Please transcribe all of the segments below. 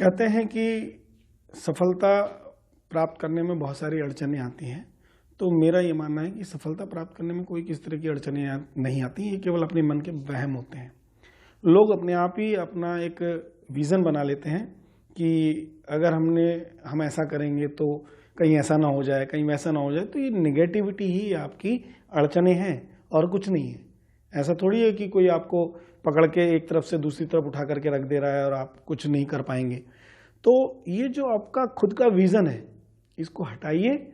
कहते हैं कि सफलता प्राप्त करने में बहुत सारी अड़चनें आती हैं। तो मेरा ये मानना है कि सफलता प्राप्त करने में कोई किस तरह की अड़चनें नहीं आती, ये केवल अपने मन के वहम होते हैं। लोग अपने आप ही अपना एक विज़न बना लेते हैं कि अगर हम ऐसा करेंगे तो कहीं ऐसा ना हो जाए, कहीं वैसा ना हो जाए। तो ये नेगेटिविटी ही आपकी अड़चनें हैं और कुछ नहीं है। ऐसा थोड़ी है कि कोई आपको पकड़ के एक तरफ से दूसरी तरफ उठा करके रख दे रहा है और आप कुछ नहीं कर पाएंगे। तो ये जो आपका खुद का विज़न है, इसको हटाइए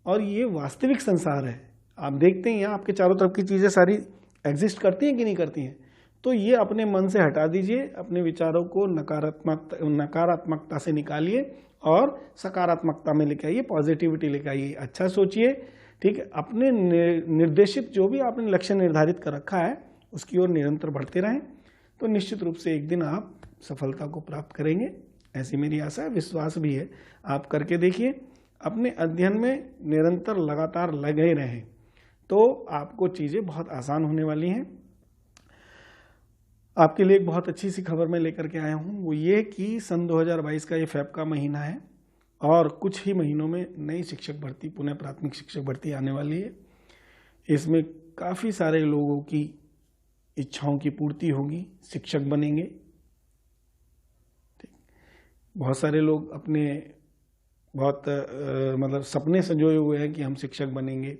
और ये वास्तविक संसार है। आप देखते हैं यहाँ आपके चारों तरफ की चीज़ें सारी एग्जिस्ट करती हैं कि नहीं करती हैं। तो ये अपने मन से हटा दीजिए, अपने विचारों को नकारात्मकता से निकालिए और सकारात्मकता में लेके आइए, पॉजिटिविटी लेके आइए। अच्छा सोचिए, ठीक है। अपने निर्देशित जो भी आपने लक्ष्य निर्धारित कर रखा है उसकी ओर निरंतर बढ़ते रहें, तो निश्चित रूप से एक दिन आप सफलता को प्राप्त करेंगे, ऐसी मेरी आशा है, विश्वास भी है। आप करके देखिए, अपने अध्ययन में निरंतर लगातार लगे रहें तो आपको चीज़ें बहुत आसान होने वाली हैं। आपके लिए एक बहुत अच्छी सी खबर मैं लेकर के आया हूँ, वो ये कि सन 2022 का ये फेब का महीना है और कुछ ही महीनों में नई शिक्षक भर्ती, पुनः प्राथमिक शिक्षक भर्ती आने वाली है। इसमें काफ़ी सारे लोगों की इच्छाओं की पूर्ति होगी, शिक्षक बनेंगे। ठीक, बहुत सारे लोग अपने बहुत मतलब सपने संजोए हुए हैं कि हम शिक्षक बनेंगे,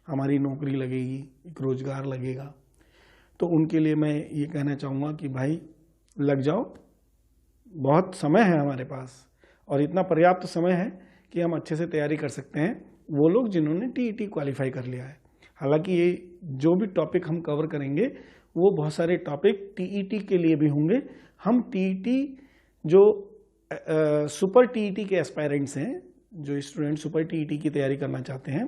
हमारी नौकरी लगेगी, एक रोजगार लगेगा। तो उनके लिए मैं ये कहना चाहूँगा कि भाई लग जाओ, बहुत समय है हमारे पास और इतना पर्याप्त समय है कि हम अच्छे से तैयारी कर सकते हैं। वो लोग जिन्होंने टीईटी क्वालिफाई कर लिया है। हालांकि ये जो भी टॉपिक हम कवर करेंगे वो बहुत सारे टॉपिक टीईटी के लिए भी होंगे। हम टीईटी जो सुपर टीईटी के एस्पायरेंट्स हैं, जो स्टूडेंट सुपर टीईटी की तैयारी करना चाहते हैं,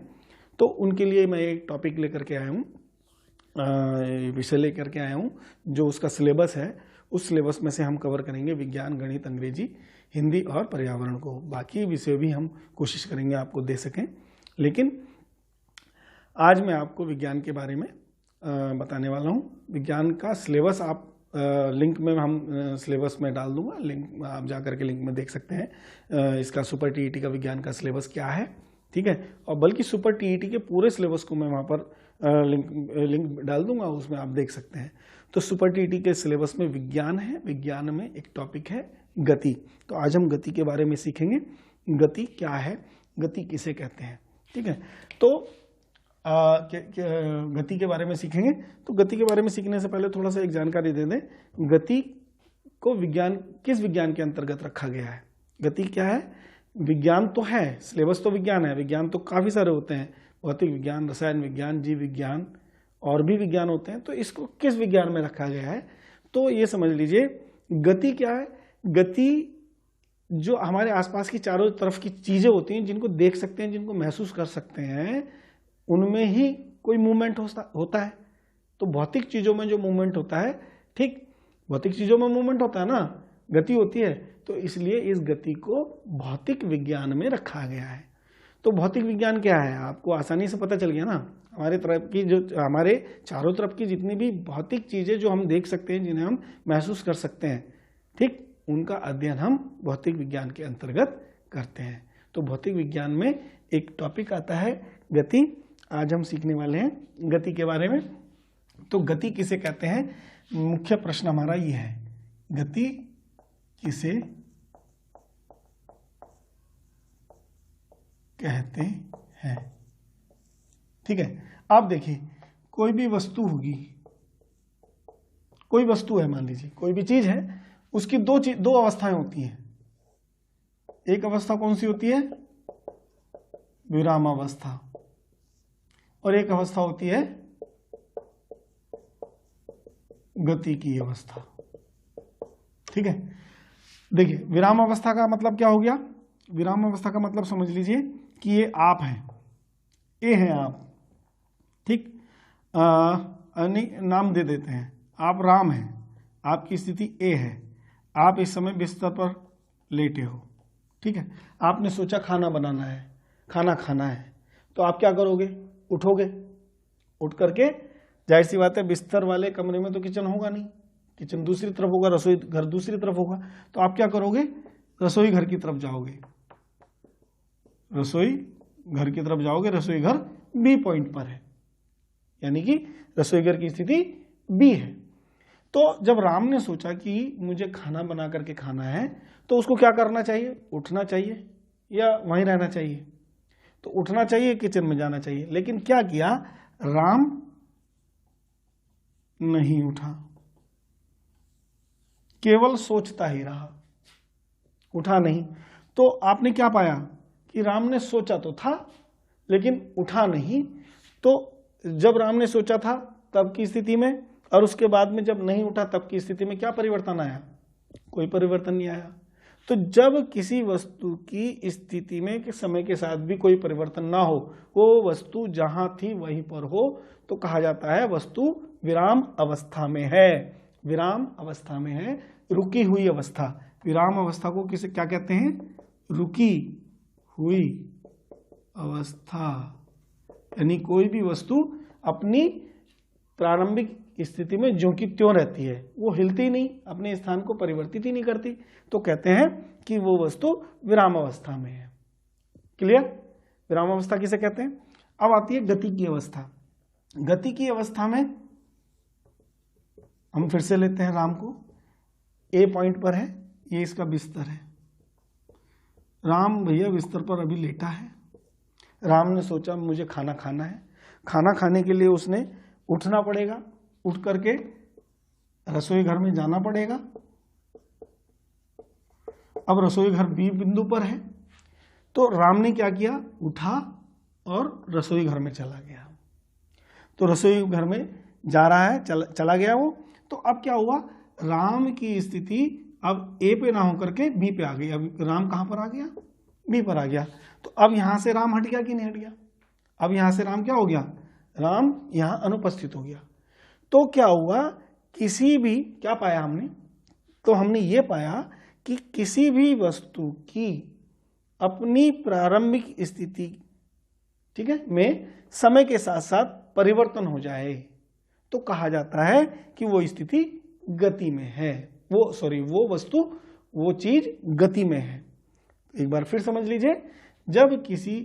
तो उनके लिए मैं एक टॉपिक लेकर के आया हूँ, विषय लेकर के आया हूँ। जो उसका सिलेबस है, उस सिलेबस में से हम कवर करेंगे विज्ञान, गणित, अंग्रेजी, हिंदी और पर्यावरण को। बाकी विषय भी हम कोशिश करेंगे आपको दे सकें, लेकिन आज मैं आपको विज्ञान के बारे में बताने वाला हूँ। विज्ञान का सिलेबस आप लिंक में हम सिलेबस में डाल दूंगा, लिंक आप जा करके लिंक में देख सकते हैं इसका सुपर टीईटी का विज्ञान का सिलेबस क्या है, ठीक है। और बल्कि सुपर टीईटी के पूरे सिलेबस को मैं वहाँ पर लिंक डाल दूंगा, उसमें आप देख सकते हैं। तो सुपर टीईटी के सिलेबस में विज्ञान है, विज्ञान में एक टॉपिक है गति। तो आज हम गति के बारे में सीखेंगे, गति क्या है, गति किसे कहते हैं, ठीक है। तो गति के बारे में सीखेंगे। तो गति के बारे में सीखने से पहले थोड़ा सा एक जानकारी दे दें, गति को विज्ञान, किस विज्ञान के अंतर्गत रखा गया है। गति क्या है, विज्ञान तो है, सिलेबस तो विज्ञान है, विज्ञान तो काफ़ी सारे होते हैं, भौतिक विज्ञान, रसायन विज्ञान, जीव विज्ञान और भी विज्ञान होते हैं। तो इसको किस विज्ञान में रखा गया है, तो ये समझ लीजिए गति क्या है। गति जो हमारे आसपास की चारों तरफ की चीज़ें होती हैं, जिनको देख सकते हैं, जिनको महसूस कर सकते हैं, उनमें ही कोई मूवमेंट होता है। तो भौतिक चीज़ों में जो मूवमेंट होता है, ठीक, भौतिक चीज़ों में मूवमेंट होता है ना, गति होती है। तो इसलिए इस गति को भौतिक विज्ञान में रखा गया है। तो भौतिक विज्ञान क्या है, आपको आसानी से पता चल गया ना। हमारे तरफ की जो, हमारे चारों तरफ की जितनी भी भौतिक चीज़ें जो हम देख सकते हैं, जिन्हें हम महसूस कर सकते हैं, ठीक, उनका अध्ययन हम भौतिक विज्ञान के अंतर्गत करते हैं। तो भौतिक विज्ञान में एक टॉपिक आता है गति। आज हम सीखने वाले हैं गति के बारे में। तो गति किसे कहते हैं, मुख्य प्रश्न हमारा ये है, गति किसे कहते हैं, ठीक है। आप देखिए, कोई भी वस्तु होगी, कोई वस्तु है, मान लीजिए कोई भी चीज है, उसकी दो अवस्थाएं होती हैं। एक अवस्था कौन सी होती है, विराम अवस्था, और एक अवस्था होती है गति की अवस्था, ठीक है। देखिए, विराम अवस्था का मतलब क्या हो गया, विराम अवस्था का मतलब समझ लीजिए कि ये आप हैं, ए हैं आप, ठीक, नाम दे देते हैं, आप राम हैं, आपकी स्थिति ए है, आप इस समय बिस्तर पर लेटे हो, ठीक है। आपने सोचा खाना बनाना है, खाना खाना है, तो आप क्या करोगे, उठोगे, उठ करके जाहिर सी बात है बिस्तर वाले कमरे में तो किचन होगा नहीं, किचन दूसरी तरफ होगा, रसोई घर दूसरी तरफ होगा। तो आप क्या करोगे, रसोई घर की तरफ जाओगे, रसोई घर की तरफ जाओगे, रसोई घर बी पॉइंट पर है, यानी कि रसोई घर की स्थिति बी है। तो जब राम ने सोचा कि मुझे खाना बना करके खाना है, तो उसको क्या करना चाहिए? उठना चाहिए या वहीं रहना चाहिए? तो उठना चाहिए, किचन में जाना चाहिए। लेकिन क्या किया? राम नहीं उठा, केवल सोचता ही रहा, उठा नहीं। तो आपने क्या पाया कि राम ने सोचा तो था लेकिन उठा नहीं। तो जब राम ने सोचा था तब की स्थिति में, और उसके बाद में जब नहीं उठा तब की स्थिति में क्या परिवर्तन आया? कोई परिवर्तन नहीं आया। तो जब किसी वस्तु की स्थिति में कि समय के साथ भी कोई परिवर्तन ना हो, वो वस्तु जहां थी वहीं पर हो, तो कहा जाता है वस्तु विराम अवस्था में है। विराम अवस्था में है, रुकी हुई अवस्था। विराम अवस्था को किसे क्या कहते हैं? रुकी हुई अवस्था। यानी कोई भी वस्तु अपनी प्रारंभिक स्थिति में ज्यों की त्यों रहती है, वो हिलती नहीं, अपने स्थान को परिवर्तित ही नहीं करती, तो कहते हैं कि वो वस्तु विराम अवस्था में है। क्लियर? विराम अवस्था किसे कहते हैं? अब आती है गति की अवस्था। गति की अवस्था में हम फिर से लेते हैं राम को, ए पॉइंट पर है, ये इसका बिस्तर है। राम भैया बिस्तर पर अभी लेटा है। राम ने सोचा मुझे खाना खाना है। खाना खाने के लिए उसने उठना पड़ेगा, उठ करके रसोई घर में जाना पड़ेगा। अब रसोई घर बी बिंदु पर है, तो राम ने क्या किया? उठा और रसोई घर में चला गया। तो रसोई घर में जा रहा है, चला गया वो। तो अब क्या हुआ? राम की स्थिति अब ए पे ना होकर के बी पे आ गई। अब राम कहां पर आ गया? बी पर आ गया। तो अब यहां से राम हट गया कि नहीं हट गया? अब यहां से राम क्या हो गया? राम यहां अनुपस्थित हो गया। तो क्या हुआ? किसी भी, क्या पाया हमने? तो हमने ये पाया कि किसी भी वस्तु की अपनी प्रारंभिक स्थिति, ठीक है, में समय के साथ साथ परिवर्तन हो जाए तो कहा जाता है कि वो स्थिति गति में है। वो वस्तु, वो चीज गति में है। एक बार फिर समझ लीजिए, जब किसी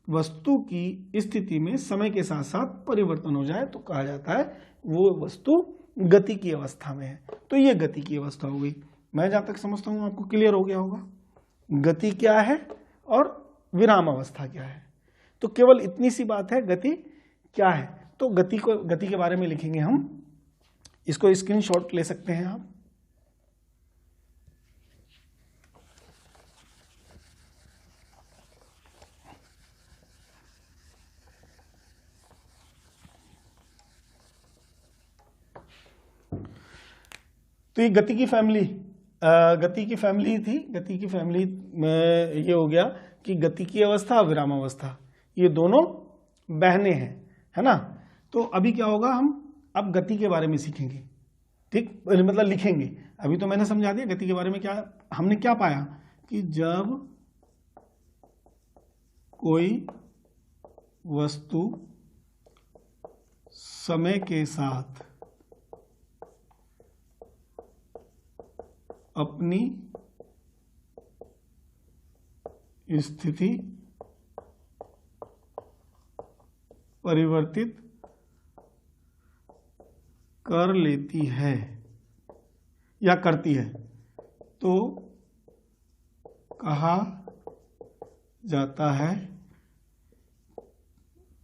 वस्तु की स्थिति में समय के साथ साथ परिवर्तन हो जाए तो कहा जाता है वो वस्तु गति की अवस्था में है। तो ये गति की अवस्था हो गई। मैं जहां तक समझता हूं आपको क्लियर हो गया होगा गति क्या है और विराम अवस्था क्या है। तो केवल इतनी सी बात है, गति क्या है। तो गति के बारे में लिखेंगे हम, इसको स्क्रीनशॉट ले सकते हैं आप। तो ये गति की फैमिली थी। गति की फैमिली में ये हो गया कि गति की अवस्था, विराम अवस्था, ये दोनों बहनें हैं, है ना। तो अभी क्या होगा, हम अब गति के बारे में सीखेंगे, ठीक, मतलब लिखेंगे। अभी तो मैंने समझा दिया गति के बारे में। क्या हमने क्या पाया कि जब कोई वस्तु समय के साथ अपनी स्थिति परिवर्तित कर लेती है या करती है तो कहा जाता है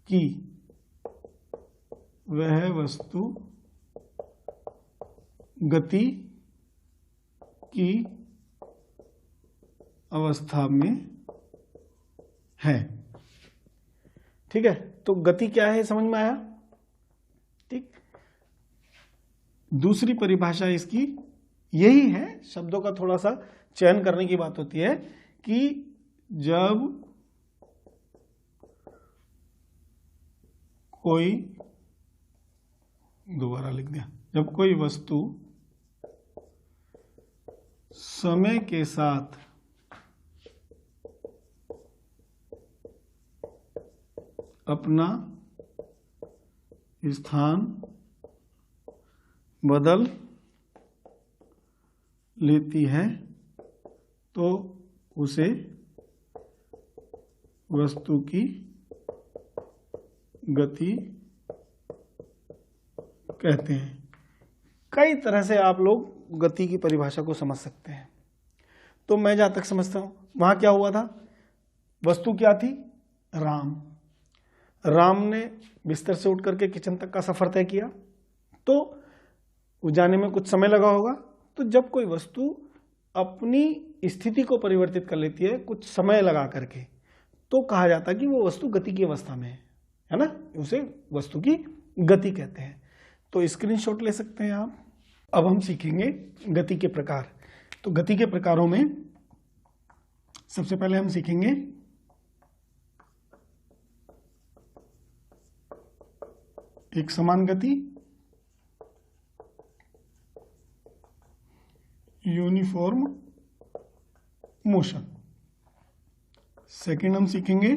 कि वह वस्तु गति की अवस्था में है। ठीक है, तो गति क्या है समझ में आया। ठीक, दूसरी परिभाषा इसकी यही है, शब्दों का थोड़ा सा चयन करने की बात होती है कि जब कोई, दोबारा लिख दिया, जब कोई वस्तु समय के साथ अपना स्थान बदल लेती है तो उसे वस्तु की गति कहते हैं। कई तरह से आप लोग गति की परिभाषा को समझ सकते हैं। तो मैं जहां तक समझता हूं, वहां क्या हुआ था, वस्तु क्या थी, राम ने बिस्तर से उठ करके किचन तक का सफर तय किया, तो जाने में कुछ समय लगा होगा। तो जब कोई वस्तु अपनी स्थिति को परिवर्तित कर लेती है कुछ समय लगा करके, तो कहा जाता है कि वो वस्तु गति की अवस्था में है ना, उसे वस्तु की गति कहते हैं। तो स्क्रीनशॉट ले सकते हैं आप। अब हम सीखेंगे गति के प्रकार। तो गति के प्रकारों में सबसे पहले हम सीखेंगे एक समान गति, यूनिफॉर्म मोशन। सेकंड हम सीखेंगे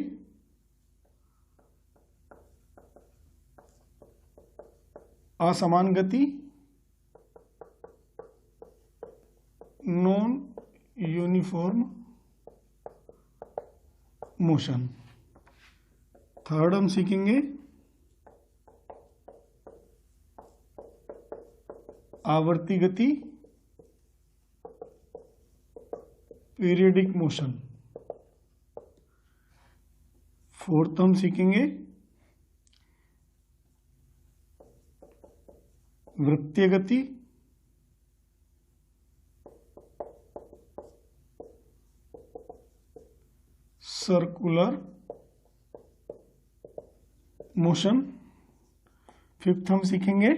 असमान गति, नॉन यूनिफॉर्म मोशन। थर्ड हम सीखेंगे आवर्ती गति, पीरियडिक मोशन। फोर्थ हम सीखेंगे वृत्तीय गति, सर्कुलर मोशन। फिफ्थ हम सीखेंगे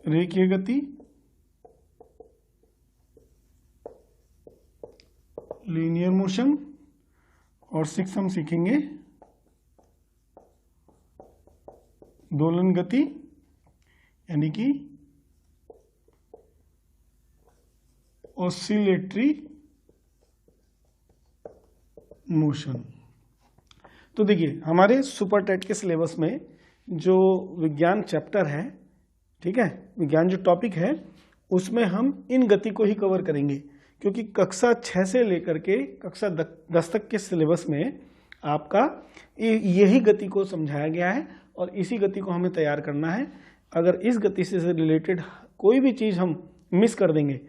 रेखीय गति, लीनियर मोशन। और सिक्स हम सीखेंगे दोलन गति, यानी कि ऑसिलेटरी मोशन। तो देखिए हमारे सुपर टेट के सिलेबस में जो विज्ञान चैप्टर है, ठीक है, विज्ञान जो टॉपिक है उसमें हम इन गति को ही कवर करेंगे, क्योंकि कक्षा 6 से लेकर के कक्षा 10 तक के सिलेबस में आपका यही गति को समझाया गया है और इसी गति को हमें तैयार करना है। अगर इस गति से रिलेटेड कोई भी चीज़ हम मिस कर देंगे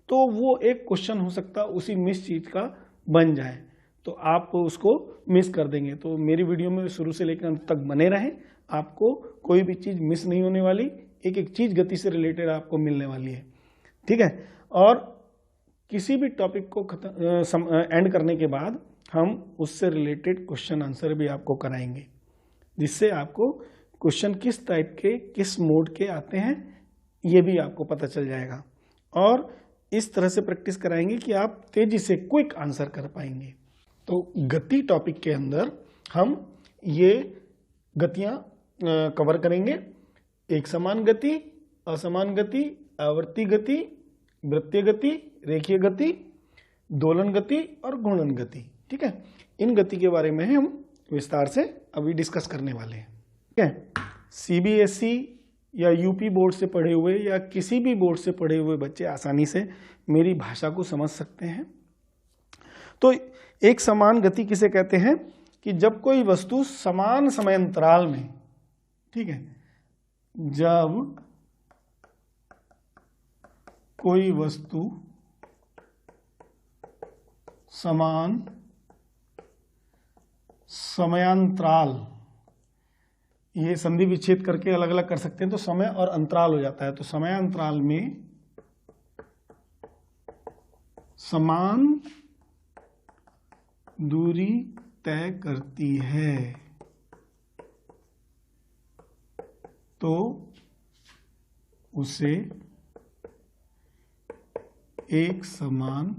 तो वो एक क्वेश्चन हो सकता है उसी मिस चीज़ का बन जाए, तो आप उसको मिस कर देंगे। तो मेरी वीडियो में शुरू से लेकर अंत तक बने रहें, आपको कोई भी चीज़ मिस नहीं होने वाली, एक एक चीज़ गति से रिलेटेड आपको मिलने वाली है, ठीक है। और किसी भी टॉपिक को एंड करने के बाद हम उससे रिलेटेड क्वेश्चन आंसर भी आपको कराएंगे, जिससे आपको क्वेश्चन किस टाइप के किस मोड के आते हैं ये भी आपको पता चल जाएगा। और इस तरह से प्रैक्टिस कराएंगे कि आप तेजी से क्विक आंसर कर पाएंगे। तो गति टॉपिक के अंदर हम ये गतियां कवर करेंगे, एक समान गति, असमान गति, आवर्ती गति, वृत्तीय गति, रेखीय गति, दोलन गति और घूर्णन गति, ठीक है। इन गति के बारे में हम विस्तार से अभी डिस्कस करने वाले हैं, ठीक है। सीबीएसई या यूपी बोर्ड से पढ़े हुए या किसी भी बोर्ड से पढ़े हुए बच्चे आसानी से मेरी भाषा को समझ सकते हैं। तो एक समान गति किसे कहते हैं कि जब कोई वस्तु समान समय अंतराल में, ठीक है, जब कोई वस्तु समान समयांतराल, ये संधि विच्छेद करके अलग अलग कर सकते हैं तो समय और अंतराल हो जाता है। तो समयांतराल में समान दूरी तय करती है तो उसे एक समान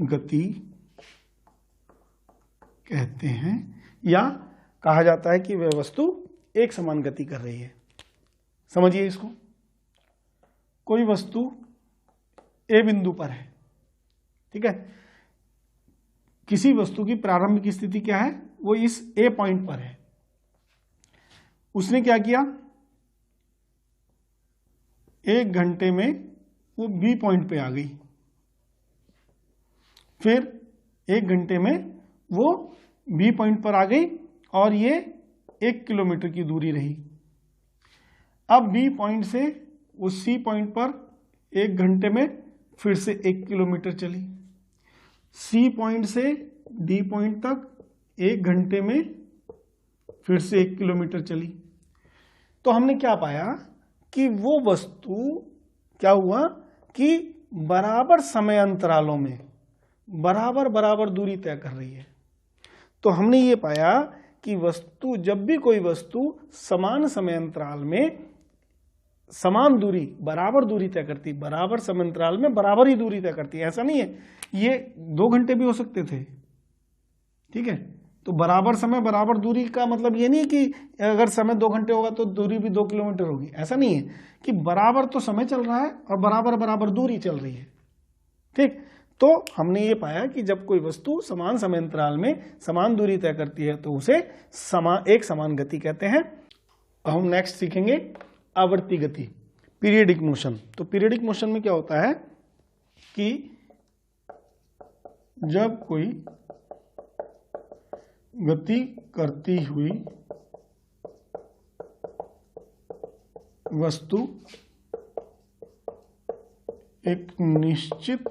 गति कहते हैं, या कहा जाता है कि वह वस्तु एक समान गति कर रही है। समझिए इसको, कोई वस्तु ए बिंदु पर है, ठीक है, किसी वस्तु की प्रारंभिक स्थिति क्या है, वो इस ए पॉइंट पर है। उसने क्या किया, 1 घंटे में वो बी पॉइंट पे आ गई, फिर 1 घंटे में वो बी पॉइंट पर आ गई और ये 1 किलोमीटर की दूरी रही। अब बी पॉइंट से उस सी पॉइंट पर 1 घंटे में फिर से 1 किलोमीटर चली। सी पॉइंट से डी पॉइंट तक 1 घंटे में फिर से 1 किलोमीटर चली। तो हमने क्या पाया कि वो वस्तु क्या हुआ कि बराबर समय अंतरालों में बराबर बराबर दूरी तय कर रही है। तो हमने ये पाया कि वस्तु, जब भी कोई वस्तु समान समय अंतराल में समान दूरी बराबर दूरी तय करती, बराबर समय अंतराल में बराबर ही दूरी तय करती है। ऐसा नहीं है, ये 2 घंटे भी हो सकते थे, ठीक है। तो बराबर समय बराबर दूरी का मतलब ये नहीं है कि अगर समय 2 घंटे होगा तो दूरी भी 2 किलोमीटर होगी। ऐसा नहीं है कि बराबर तो समय चल रहा है और बराबर बराबर दूरी चल रही है, ठीक। तो हमने ये पाया कि जब कोई वस्तु समान समय अंतराल में समान दूरी तय करती है तो उसे एक समान गति कहते हैं। हम नेक्स्ट सीखेंगे आवर्ती गति, पीरियडिक मोशन। तो पीरियडिक मोशन में क्या होता है कि जब कोई गति करती हुई वस्तु एक निश्चित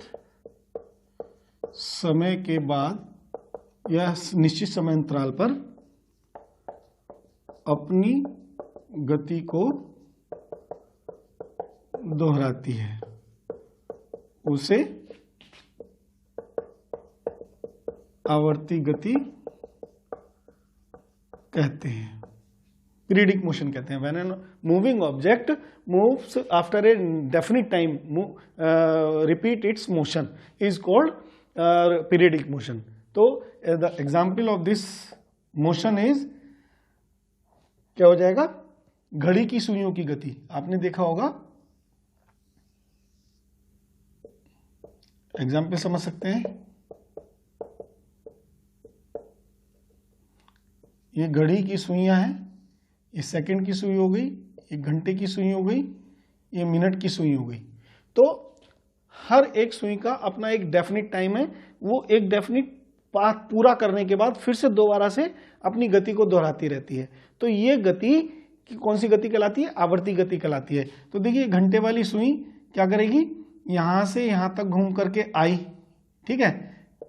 समय के बाद या निश्चित समय अंतराल पर अपनी गति को दोहराती है, उसे आवर्ती गति कहते हैं, पीरियडिक मोशन कहते हैं। When an moving object moves after a definite time repeat its motion is called periodic motion. तो the example of this motion is, क्या हो जाएगा, घड़ी की सुइयों की गति। आपने देखा होगा, एग्जाम्पल समझ सकते हैं। ये घड़ी की सुइयां हैं, ये सेकंड की सुई हो गई, ये घंटे की सुई हो गई, ये मिनट की सुई हो गई। तो हर एक सुई का अपना एक डेफिनिट टाइम है, वो एक डेफिनिट पाथ पूरा करने के बाद फिर से दोबारा से अपनी गति को दोहराती रहती है। तो ये गति कौन सी गति कहलाती है, आवर्ती गति कहलाती है। तो देखिए घंटे वाली सुई क्या करेगी, यहां से यहां तक घूम करके आई, ठीक है,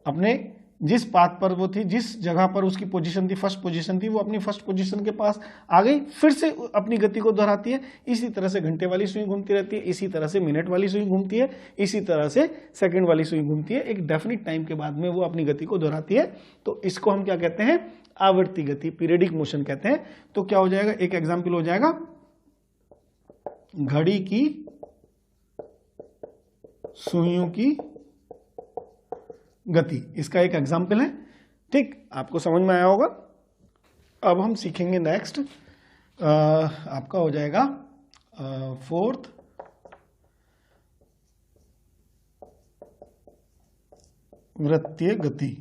अपने जिस पाथ पर वो थी, जिस जगह पर उसकी पोजीशन थी, फर्स्ट पोजीशन थी, वो अपनी फर्स्ट पोजीशन के पास आ गई, फिर से अपनी गति को दोहराती है। इसी तरह से घंटे वाली सुई घूमती रहती है, इसी तरह से मिनट वाली सुई घूमती है, इसी तरह से सेकंड वाली सुई घूमती है। एक डेफिनिट टाइम के बाद में वो अपनी गति को दोहराती है। तो इसको हम क्या कहते हैं, आवर्ती गति, पीरियडिक मोशन कहते हैं। तो क्या हो जाएगा, एक एग्जाम्पल हो जाएगा, घड़ी की सुइयों की गति, इसका एक एग्जाम्पल है, ठीक, आपको समझ में आया होगा। अब हम सीखेंगे नेक्स्ट, आपका हो जाएगा फोर्थ वृत्तीय गति,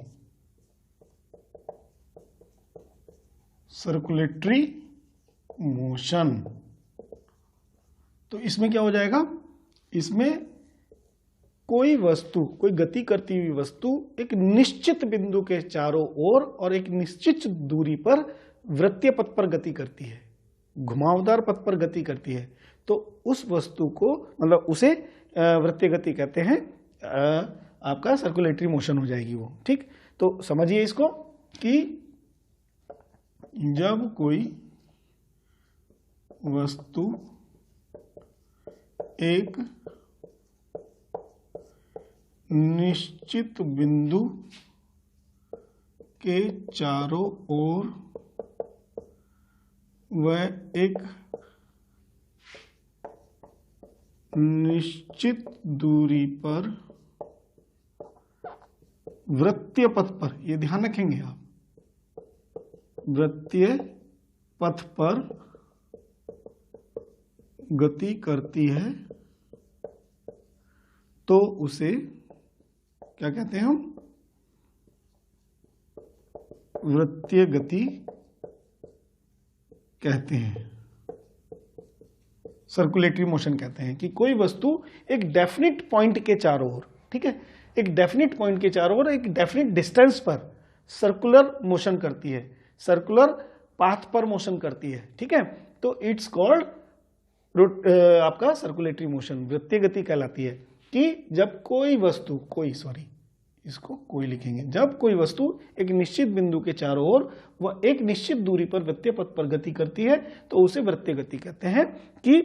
सर्कुलेटरी मोशन। तो इसमें क्या हो जाएगा, इसमें कोई वस्तु, कोई गति करती हुई वस्तु एक निश्चित बिंदु के चारों ओर और एक निश्चित दूरी पर वृत्तीय पथ पर गति करती है, घुमावदार पथ पर गति करती है। तो उस वस्तु को, मतलब उसे वृत्तीय गति कहते हैं, आपका सर्कुलेटरी मोशन हो जाएगी वो, ठीक। तो समझिए इसको कि जब कोई वस्तु एक निश्चित बिंदु के चारों ओर व एक निश्चित दूरी पर वृत्तीय पथ पर, ये ध्यान रखेंगे आप, वृत्तीय पथ पर गति करती है, तो उसे क्या कहते हैं हम, वृत्तीय गति कहते हैं, सर्कुलेटरी मोशन कहते हैं कि कोई वस्तु एक डेफिनिट पॉइंट के चारों ओर, ठीक है, एक डेफिनिट पॉइंट के चारों ओर एक डेफिनिट डिस्टेंस पर सर्कुलर मोशन करती है, सर्कुलर पाथ पर मोशन करती है, ठीक है। तो इट्स कॉल्ड आपका सर्कुलेटरी मोशन, वृत्तीय गति कहलाती है कि जब कोई वस्तु, इसको कोई लिखेंगे, जब कोई वस्तु एक निश्चित बिंदु के चारों ओर वह एक निश्चित दूरी पर वृत्तीय पथ पर गति करती है तो उसे वृत्तीय गति कहते हैं। कि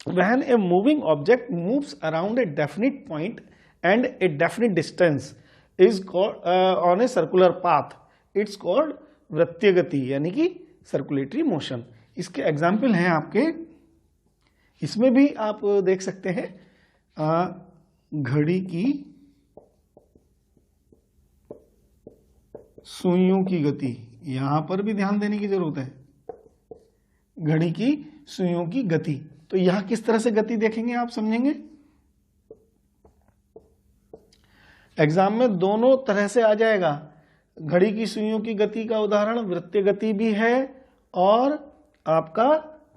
when a moving object moves around a definite point and a definite distance is called on a circular path, it's called वृत्तीय गति यानी कि सर्कुलेटरी मोशन। इसके एग्जाम्पल हैं आपके, इसमें भी आप देख सकते हैं घड़ी की सुइयों की गति, यहां पर भी ध्यान देने की जरूरत है, घड़ी की सुइयों की गति। तो यहां किस तरह से गति देखेंगे आप समझेंगे, एग्जाम में दोनों तरह से आ जाएगा। घड़ी की सुइयों की गति का उदाहरण वृत्तीय गति भी है और आपका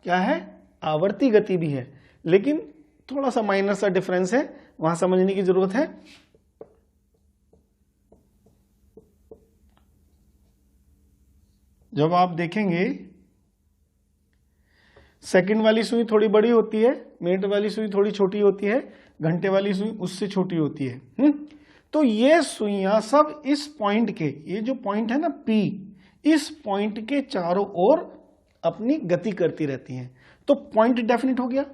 क्या है, आवर्ती गति भी है, लेकिन थोड़ा सा माइनर सा डिफरेंस है, वहां समझने की जरूरत है। जब आप देखेंगे सेकंड वाली सुई थोड़ी बड़ी होती है, मिनट वाली सुई थोड़ी छोटी होती है, घंटे वाली सुई उससे छोटी होती है। तो ये सुइयां सब इस पॉइंट के, ये जो पॉइंट है ना P, इस पॉइंट के चारों ओर अपनी गति करती रहती हैं। तो पॉइंट डेफिनिट हो गया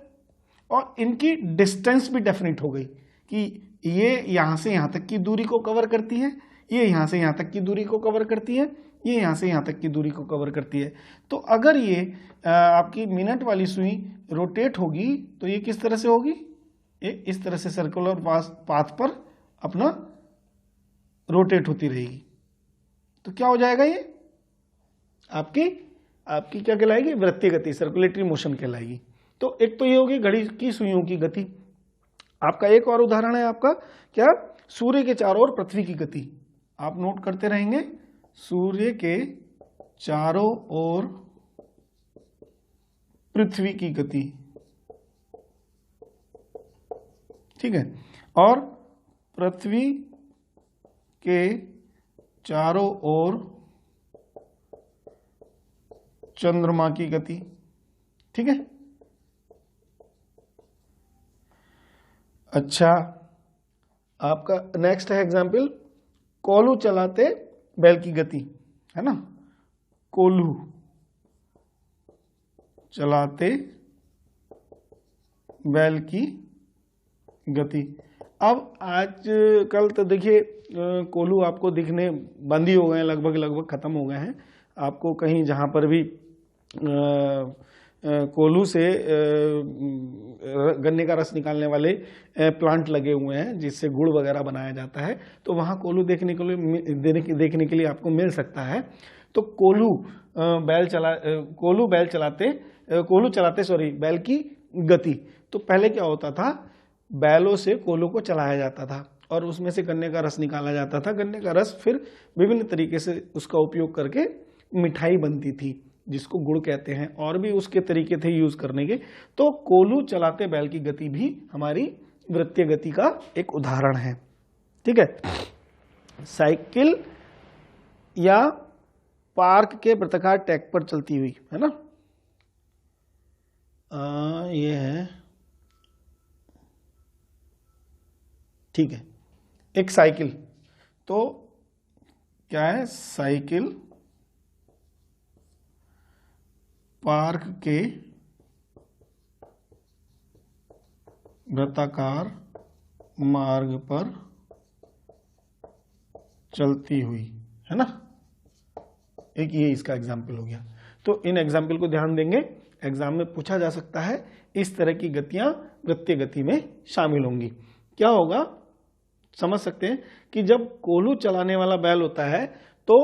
और इनकी डिस्टेंस भी डेफिनिट हो गई कि ये यहां से यहां तक की दूरी को कवर करती है, ये यहां से यहां तक की दूरी को कवर करती है, ये यहां से यहां तक की दूरी को कवर करती है। तो अगर ये आपकी मिनट वाली सुई रोटेट होगी तो ये किस तरह से होगी, ये इस तरह से सर्कुलर पाथ पर अपना रोटेट होती रहेगी। तो क्या हो जाएगा, ये आपकी क्या कहलाएगी, वृत्तीय गति, सर्कुलेटरी मोशन कहलाएगी। तो एक तो ये होगी घड़ी की सुइयों की गति। आपका एक और उदाहरण है आपका क्या, सूर्य के चारों ओर पृथ्वी की गति। आप नोट करते रहेंगे, सूर्य के चारों ओर पृथ्वी की गति, ठीक है, और पृथ्वी के चारों ओर चंद्रमा की गति, ठीक है। अच्छा, आपका नेक्स्ट है एग्जाम्पल, कोल्हू चलाते बैल की गति, है ना, कोल्हू चलाते बैल की गति। अब आज कल तो देखिए कोल्हू आपको दिखने बंद ही हो गए हैं, लगभग खत्म हो गए हैं। आपको कहीं जहां पर भी कोल्हू से गन्ने का रस निकालने वाले प्लांट लगे हुए हैं जिससे गुड़ वगैरह बनाया जाता है, तो वहाँ कोल्हू देखने के लिए आपको मिल सकता है। तो कोल्हू चलाते बैल की गति। तो पहले क्या होता था, बैलों से कोल्हू को चलाया जाता था और उसमें से गन्ने का रस निकाला जाता था। गन्ने का रस फिर विभिन्न तरीके से उसका उपयोग करके मिठाई बनती थी जिसको गुड़ कहते हैं, और भी उसके तरीके थे यूज करने के। तो कोल्हू चलाते बैल की गति भी हमारी वृत्तीय गति का एक उदाहरण है, ठीक है। साइकिल या पार्क के वृत्ताकार ट्रैक पर चलती हुई, है ना, ये है, ठीक है, एक साइकिल। तो क्या है, साइकिल पार्क के वृत्ताकार मार्ग पर चलती हुई, है ना, एक ये इसका एग्जाम्पल हो गया। तो इन एग्जाम्पल को ध्यान देंगे, एग्जाम में पूछा जा सकता है, इस तरह की गतियां वृत्तीय गति में शामिल होंगी। क्या होगा समझ सकते हैं कि जब कोल्हू चलाने वाला बैल होता है तो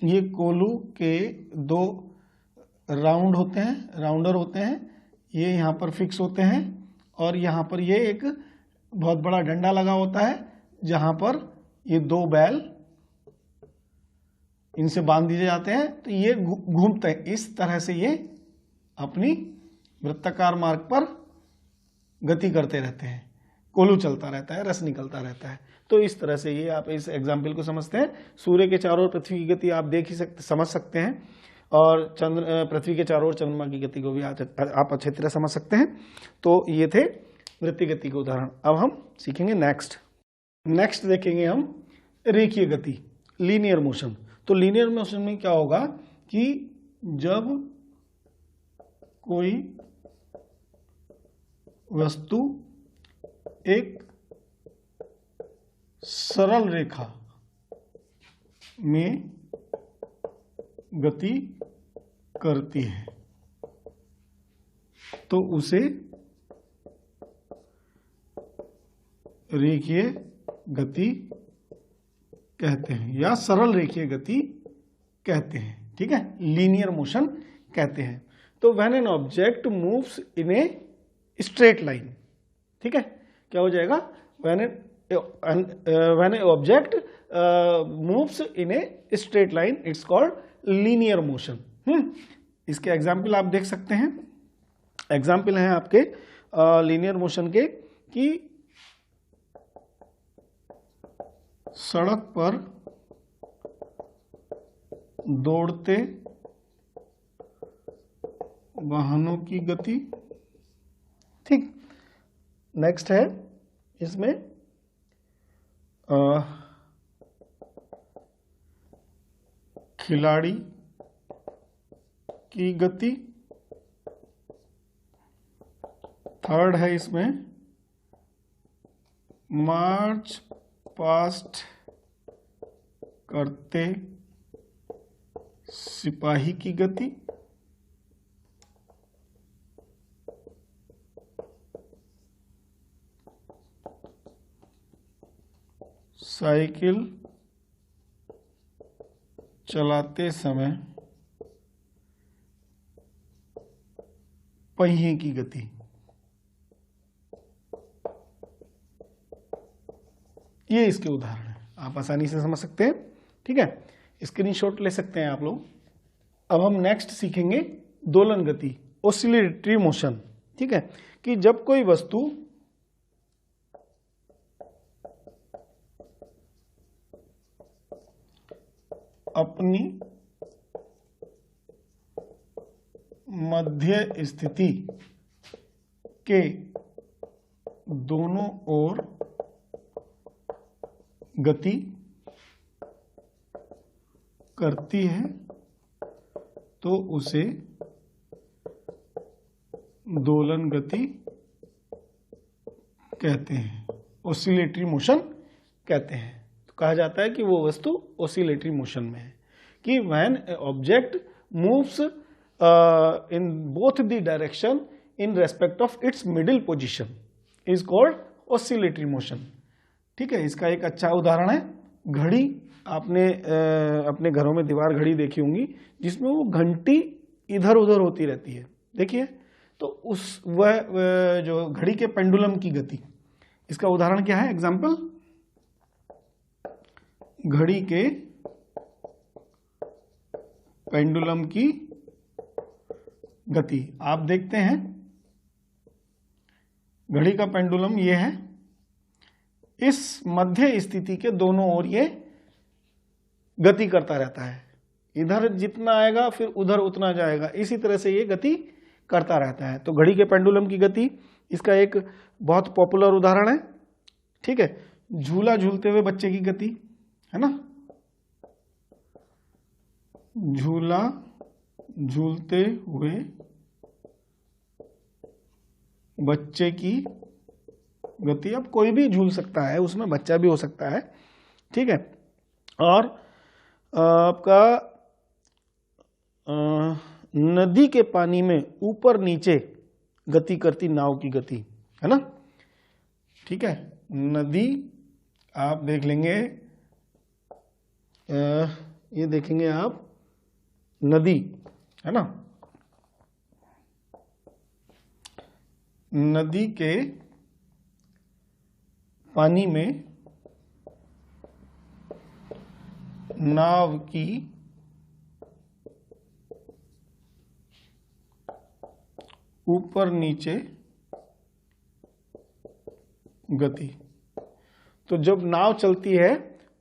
ये कोल्हू के दो राउंडर होते हैं, ये यहाँ पर फिक्स होते हैं और यहाँ पर ये एक बहुत बड़ा डंडा लगा होता है जहाँ पर ये दो बैल इनसे बांध दिए जाते हैं तो ये घूमते हैं। इस तरह से ये अपनी वृत्ताकार मार्ग पर गति करते रहते हैं, कोलू चलता रहता है, रस निकलता रहता है। तो इस तरह से ये आप इस एग्जाम्पल को समझते हैं। सूर्य के चारों ओर पृथ्वी की गति आप देख ही समझ सकते हैं, और पृथ्वी के चारों ओर चंद्रमा की गति को भी आप अच्छी तरह समझ सकते हैं। तो ये थे वृत्तीय गति के उदाहरण। अब हम सीखेंगे नेक्स्ट देखेंगे हम रेखीय गति, लीनियर मोशन। तो लीनियर मोशन में क्या होगा कि जब कोई वस्तु एक सरल रेखा में गति करती है तो उसे रेखीय गति कहते हैं या सरल रेखीय गति कहते हैं। ठीक है, लीनियर मोशन कहते हैं। तो when an object moves in a straight line, ठीक है, क्या हो जाएगा, when A object moves in a straight line it's called linear motion. इसके एग्जाम्पल आप देख सकते हैं। एग्जाम्पल हैं आपके लीनियर मोशन के कि सड़क पर दौड़ते वाहनों की गति। ठीक, नेक्स्ट है इसमें खिलाड़ी की गति। थर्ड है इसमें मार्च पास्ट करते सिपाही की गति। साइकिल चलाते समय पहिए की गति। ये इसके उदाहरण हैं, आप आसानी से समझ सकते हैं। ठीक है, स्क्रीनशॉट ले सकते हैं आप लोग। अब हम नेक्स्ट सीखेंगे दोलन गति, ऑसिलेटरी मोशन। ठीक है, कि जब कोई वस्तु अपनी मध्य स्थिति के दोनों ओर गति करती है तो उसे दोलन गति कहते हैं, ऑसिलेटरी मोशन कहते हैं। तो कहा जाता है कि वो वस्तु ऑसिलेटरी मोशन में है, कि when object moves in both the direction in respect of its middle position is called oscillatory motion. ठीक है, इसका एक अच्छा उदाहरण है घड़ी। आपने अपने घरों में दीवार घड़ी देखी होंगी जिसमें वो घंटी इधर उधर होती रहती है, देखिए। तो उस वह जो घड़ी के पेंडुलम की गति, इसका उदाहरण क्या है, एग्जाम्पल, घड़ी के पेंडुलम की गति। आप देखते हैं घड़ी का पेंडुलम ये है, इस मध्य स्थिति के दोनों ओर ये गति करता रहता है। इधर जितना आएगा फिर उधर उतना जाएगा, इसी तरह से ये गति करता रहता है। तो घड़ी के पेंडुलम की गति, इसका एक बहुत पॉपुलर उदाहरण है। ठीक है, झूला झूलते हुए बच्चे की गति, है ना, झूला झूलते हुए बच्चे की गति। अब कोई भी झूल सकता है, उसमें बच्चा भी हो सकता है। ठीक है, और आपका नदी के पानी में ऊपर नीचे गति करती नाव की गति, है ना। ठीक है, नदी आप देख लेंगे, ये देखेंगे आप, नदी, है ना, नदी के पानी में नाव की ऊपर नीचे गति। तो जब नाव चलती है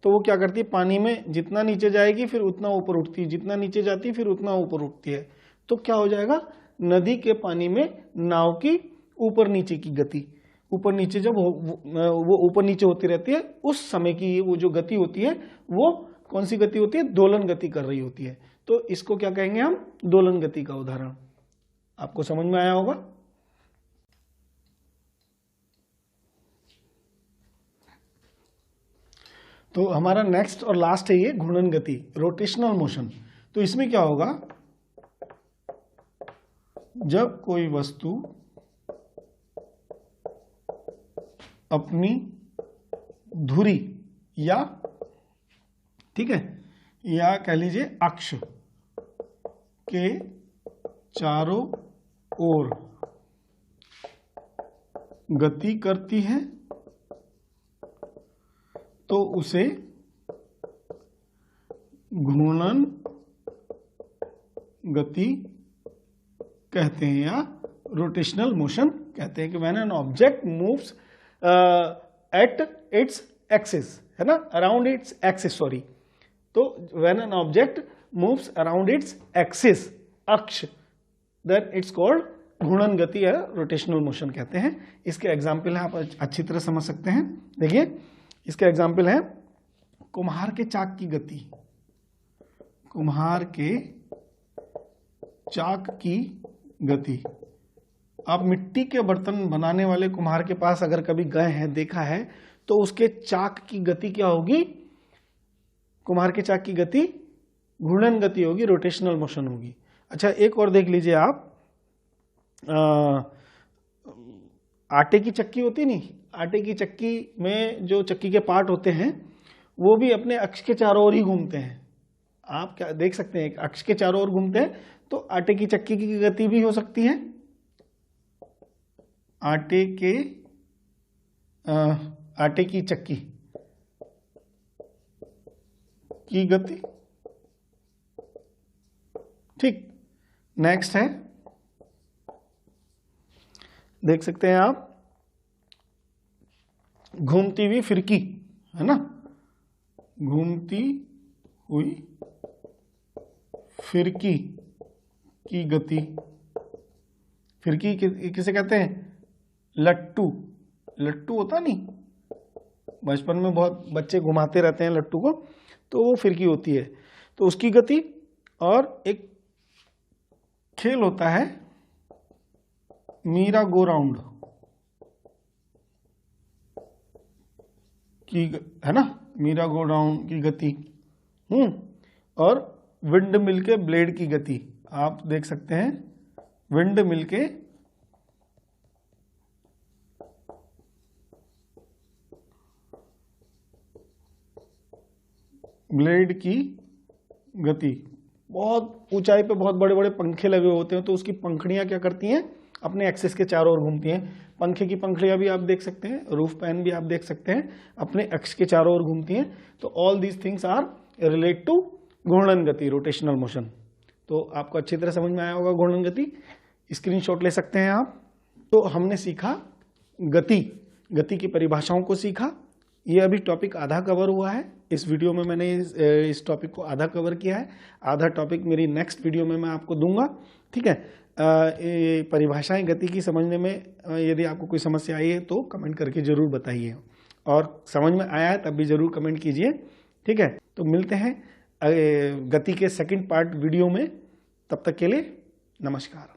तो वो क्या करती है, पानी में जितना नीचे जाएगी फिर उतना ऊपर उठती है, जितना नीचे जाती है फिर उतना ऊपर उठती है। तो क्या हो जाएगा, नदी के पानी में नाव की ऊपर नीचे की गति, ऊपर नीचे जब वो ऊपर नीचे होती रहती है, उस समय की वो जो गति होती है वो कौन सी गति होती है, दोलन गति कर रही होती है। तो इसको क्या कहेंगे हम, दोलन गति का उदाहरण। आपको समझ में आया होगा। तो हमारा नेक्स्ट और लास्ट है ये घूर्णन गति, रोटेशनल मोशन। तो इसमें क्या होगा, जब कोई वस्तु अपनी धुरी या, ठीक है, या कह लीजिए अक्ष के चारों ओर गति करती है तो उसे घूर्णन गति कहते हैं या रोटेशनल मोशन कहते हैं। कि when an object moves at its axis, है ना, अराउंड इट्स एक्सिस, सॉरी। तो when an object moves around its axis, अक्ष, देन इट्स कॉल्ड घूर्णन गति या रोटेशनल मोशन कहते हैं। इसके एग्जाम्पल है, आप अच्छी तरह समझ सकते हैं। देखिए इसके एग्जाम्पल है, कुम्हार के चाक की गति। कुम्हार के चाक की गति। आप मिट्टी के बर्तन बनाने वाले कुम्हार के पास अगर कभी गए हैं, देखा है, तो उसके चाक की गति क्या होगी, कुम्हार के चाक की गति घूर्णन गति होगी, रोटेशनल मोशन होगी। अच्छा, एक और देख लीजिए आप, आटे की चक्की होती नहीं, आटे की चक्की में जो चक्की के पार्ट होते हैं वो भी अपने अक्ष के चारों ओर ही घूमते हैं। आप क्या देख सकते हैं, अक्ष के चारों ओर घूमते हैं। तो आटे की चक्की की गति भी हो सकती है, आटे की चक्की की गति। ठीक, नेक्स्ट है, देख सकते हैं आप, घूमती हुई फिरकी, है ना, घूमती हुई फिरकी की गति। फिरकी किसे कहते हैं, लट्टू। लट्टू होता नहीं, बचपन में बहुत बच्चे घुमाते रहते हैं लट्टू को, तो वो फिरकी होती है। तो उसकी गति, और एक खेल होता है मीरा गो राउंड की, है ना, मीरा गो राउंड की गति। और विंड मिल के ब्लेड की गति। आप देख सकते हैं, विंड मिल के ब्लेड की गति। बहुत ऊंचाई पे बहुत बड़े बड़े पंखे लगे होते हैं, तो उसकी पंखड़ियां क्या करती हैं, अपने एक्सिस के चारों ओर घूमती हैं। पंखे की पंखड़ियां भी आप देख सकते हैं, रूफ पैन भी आप देख सकते हैं, अपने अक्ष के चारों ओर घूमती हैं। तो all these things are relate to घूर्णन गति, रोटेशनल मोशन। तो आपको अच्छी तरह समझ में आया होगा घूर्णन गति। स्क्रीनशॉट ले सकते हैं आप। तो हमने सीखा गति की परिभाषाओं को सीखा। ये अभी टॉपिक आधा कवर हुआ है। इस वीडियो में मैंने इस टॉपिक को आधा कवर किया है, आधा टॉपिक मेरी नेक्स्ट वीडियो में मैं आपको दूंगा। ठीक है, ये परिभाषाएं गति की समझने में यदि आपको कोई समस्या आई है तो कमेंट करके जरूर बताइए, और समझ में आया है तब भी जरूर कमेंट कीजिए। ठीक है, तो मिलते हैं गति के सेकंड पार्ट वीडियो में। तब तक के लिए नमस्कार।